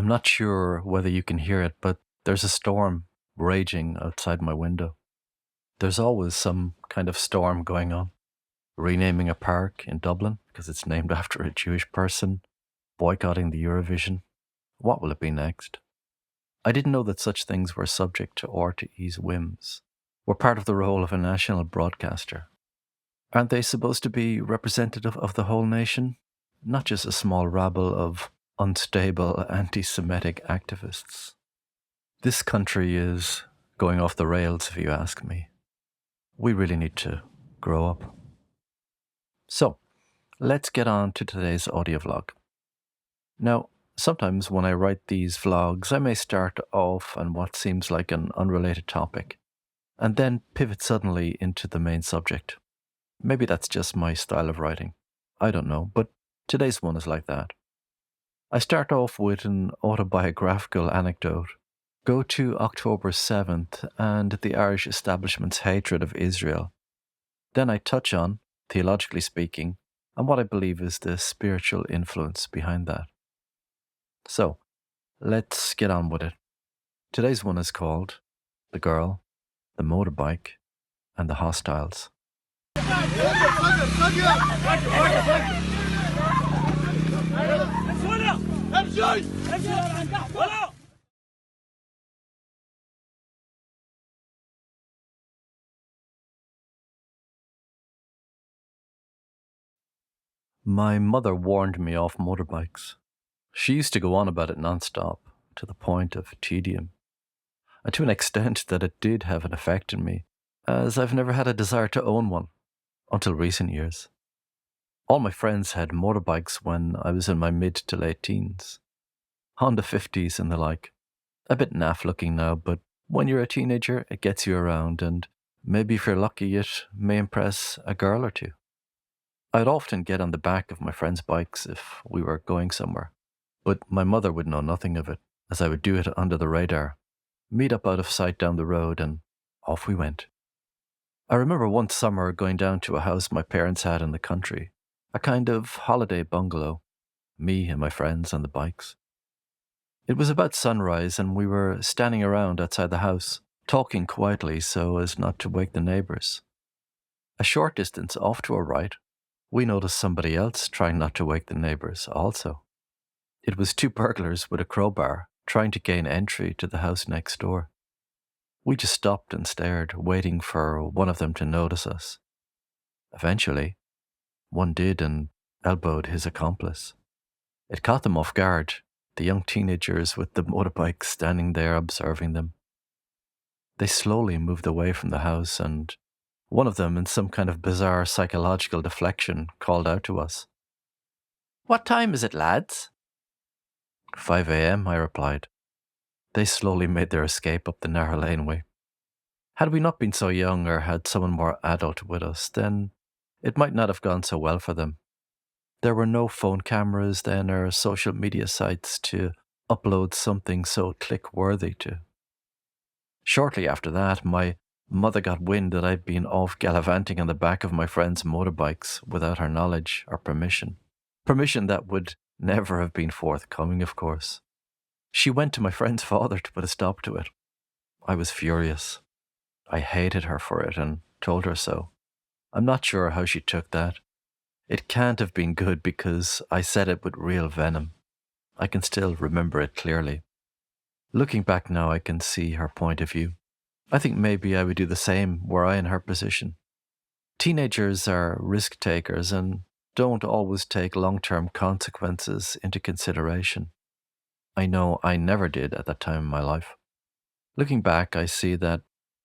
I'm not sure whether you can hear it, but there's a storm raging outside my window. There's always some kind of storm going on. Renaming a park in Dublin because it's named after a Jewish person, boycotting the Eurovision. What will it be next? I didn't know that such things were subject to RTE's whims. We're part of the role of a national broadcaster. Aren't they supposed to be representative of the whole nation? Not just a small rabble of unstable anti Semitic activists. This country is going off the rails, if you ask me. We really need to grow up. So, let's get on to today's audio vlog. Now, sometimes when I write these vlogs, I may start off on what seems like an unrelated topic, and then pivot suddenly into the main subject. Maybe that's just my style of writing. I don't know, but today's one is like that. I start off with an autobiographical anecdote, go to October 7th and the Irish establishment's hatred of Israel. Then I touch on, theologically speaking, and what I believe is the spiritual influence behind that. So, let's get on with it. Today's one is called The Girl, the Motorbike, and the Hostiles. My mother warned me off motorbikes. She used to go on about it non-stop, to the point of tedium, and to an extent that it did have an effect on me, as I've never had a desire to own one, until recent years. All my friends had motorbikes when I was in my mid to late teens. Honda 50s and the like. A bit naff looking now, but when you're a teenager, it gets you around, and maybe if you're lucky, it may impress a girl or two. I'd often get on the back of my friends' bikes if we were going somewhere, but my mother would know nothing of it, as I would do it under the radar, meet up out of sight down the road, and off we went. I remember one summer going down to a house my parents had in the country, a kind of holiday bungalow, me and my friends on the bikes. It was about sunrise and we were standing around outside the house, talking quietly so as not to wake the neighbours. A short distance off to our right, we noticed somebody else trying not to wake the neighbours also. It was two burglars with a crowbar trying to gain entry to the house next door. We just stopped and stared, waiting for one of them to notice us. Eventually, one did and elbowed his accomplice. It caught them off guard, the young teenagers with the motorbikes standing there observing them. They slowly moved away from the house, and one of them, in some kind of bizarre psychological deflection, called out to us. "What time is it, lads?" 5 a.m., I replied. They slowly made their escape up the narrow laneway. Had we not been so young or had someone more adult with us, then it might not have gone so well for them. There were no phone cameras then or social media sites to upload something so click-worthy to. Shortly after that, my mother got wind that I'd been off gallivanting on the back of my friends' motorbikes without her knowledge or permission. Permission that would never have been forthcoming, of course. She went to my friend's father to put a stop to it. I was furious. I hated her for it and told her so. I'm not sure how she took that. It can't have been good because I said it with real venom. I can still remember it clearly. Looking back now, I can see her point of view. I think maybe I would do the same were I in her position. Teenagers are risk takers and don't always take long-term consequences into consideration. I know I never did at that time in my life. Looking back, I see that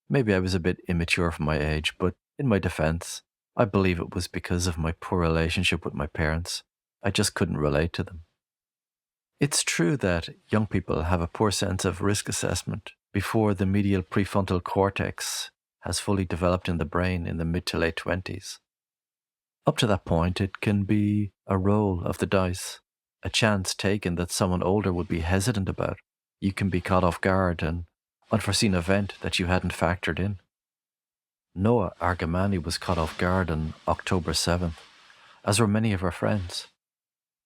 maybe I was a bit immature for my age, but in my defense, I believe it was because of my poor relationship with my parents. I just couldn't relate to them. It's true that young people have a poor sense of risk assessment before the medial prefrontal cortex has fully developed in the brain in the mid to late 20s. Up to that point, it can be a roll of the dice, a chance taken that someone older would be hesitant about. You can be caught off guard, an unforeseen event that you hadn't factored in. Noah Argamani was caught off guard on October 7th, as were many of our friends.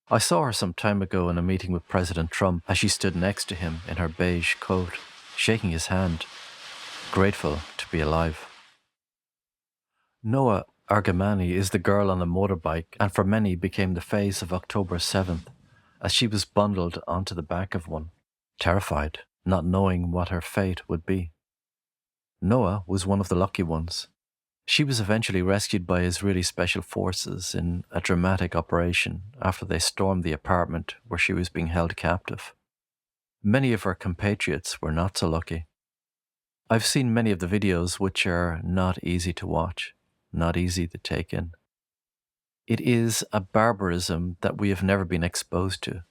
I saw her some time ago in a meeting with President Trump as she stood next to him in her beige coat, shaking his hand, grateful to be alive. Noah Argamani is the girl on the motorbike and for many became the face of October 7th as she was bundled onto the back of one, terrified, not knowing what her fate would be. Noah was one of the lucky ones. She was eventually rescued by Israeli special forces in a dramatic operation after they stormed the apartment where she was being held captive. Many of her compatriots were not so lucky. I've seen many of the videos which are not easy to watch, not easy to take in. It is a barbarism that we have never been exposed to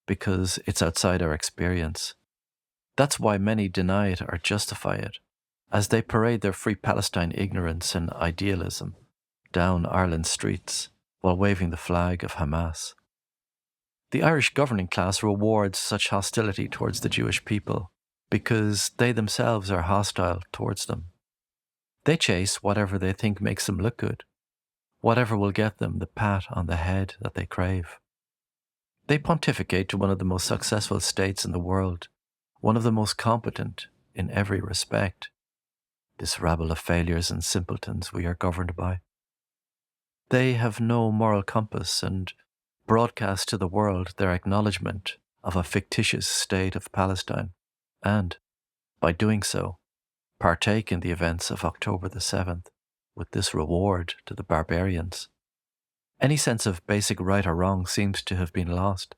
because it's outside our experience. That's why many deny it or justify it, as they parade their Free Palestine ignorance and idealism down Ireland's streets while waving the flag of Hamas. The Irish governing class rewards such hostility towards the Jewish people because they themselves are hostile towards them. They chase whatever they think makes them look good, whatever will get them the pat on the head that they crave. They pontificate to one of the most successful states in the world, one of the most competent in every respect. This rabble of failures and simpletons we are governed by. They have no moral compass and broadcast to the world their acknowledgement of a fictitious state of Palestine, and, by doing so, partake in the events of October the 7th with this reward to the barbarians. Any sense of basic right or wrong seems to have been lost.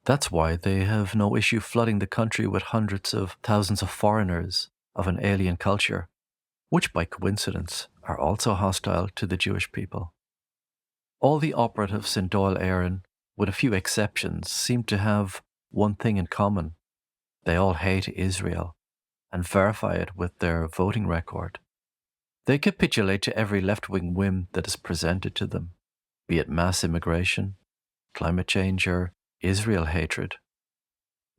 That's why they have no issue flooding the country with hundreds of thousands of foreigners of an alien culture, which by coincidence are also hostile to the Jewish people. All the operatives in Dáil Éireann, with a few exceptions, seem to have one thing in common. They all hate Israel and verify it with their voting record. They capitulate to every left-wing whim that is presented to them, be it mass immigration, climate change, or Israel hatred.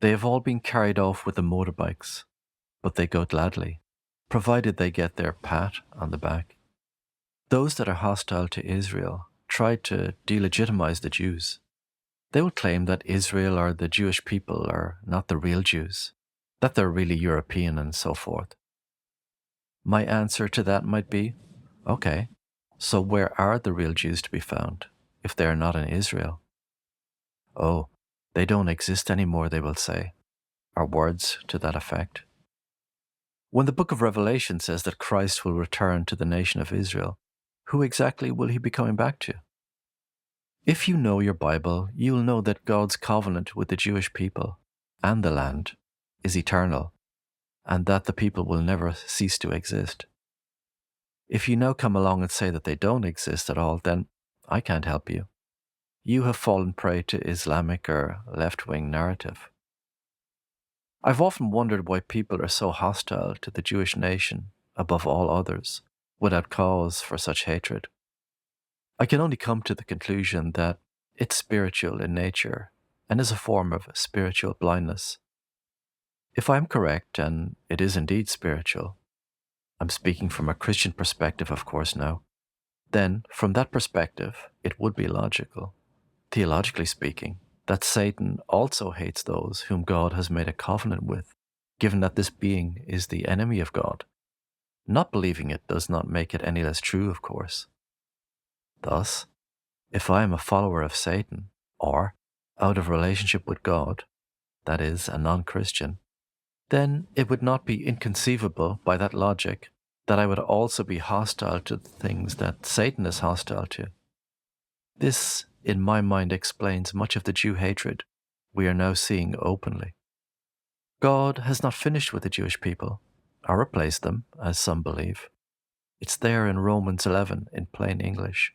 They have all been carried off with the motorbikes, but they go gladly, provided they get their pat on the back. Those that are hostile to Israel try to delegitimize the Jews. They will claim that Israel or the Jewish people are not the real Jews, that they're really European and so forth. My answer to that might be, okay, so where are the real Jews to be found if they are not in Israel? Oh, they don't exist anymore, they will say, or words to that effect. When the book of Revelation says that Christ will return to the nation of Israel, who exactly will he be coming back to? If you know your Bible, you'll know that God's covenant with the Jewish people and the land is eternal, and that the people will never cease to exist. If you now come along and say that they don't exist at all, then I can't help you. You have fallen prey to Islamic or left-wing narrative. I've often wondered why people are so hostile to the Jewish nation above all others, without cause for such hatred. I can only come to the conclusion that it's spiritual in nature and is a form of spiritual blindness. If I'm correct, and it is indeed spiritual, I'm speaking from a Christian perspective, of course, now, then from that perspective, it would be logical, theologically speaking, that Satan also hates those whom God has made a covenant with, given that this being is the enemy of God. Not believing it does not make it any less true, of course. Thus, if I am a follower of Satan, or out of relationship with God, that is, a non-Christian, then it would not be inconceivable by that logic that I would also be hostile to the things that Satan is hostile to. This, in my mind, explains much of the Jew hatred we are now seeing openly. God has not finished with the Jewish people, or replaced them, as some believe. It's there in Romans 11 in plain English.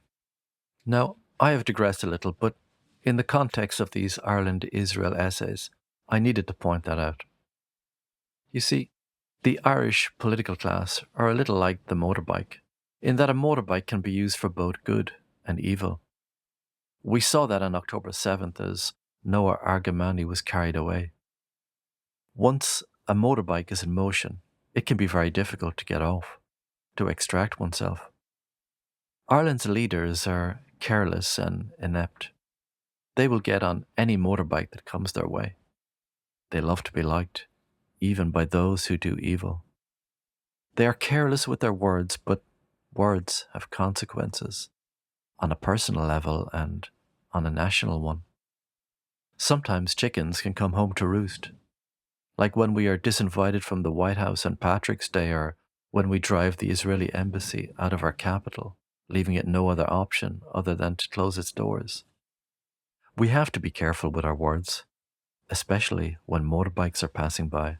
Now, I have digressed a little, but in the context of these Ireland-Israel essays, I needed to point that out. You see, the Irish political class are a little like the motorbike, in that a motorbike can be used for both good and evil. We saw that on October 7th as Noah Argamani was carried away. Once a motorbike is in motion, it can be very difficult to get off, to extract oneself. Ireland's leaders are careless and inept. They will get on any motorbike that comes their way. They love to be liked, even by those who do evil. They are careless with their words, but words have consequences on a personal level and on a national one. Sometimes chickens can come home to roost, like when we are disinvited from the White House on Patrick's Day, or when we drive the Israeli embassy out of our capital, leaving it no other option other than to close its doors. We have to be careful with our words, especially when motorbikes are passing by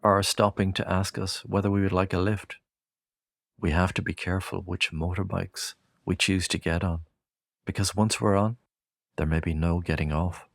or are stopping to ask us whether we would like a lift. We have to be careful which motorbikes we choose to get on, because once we're on, there may be no getting off.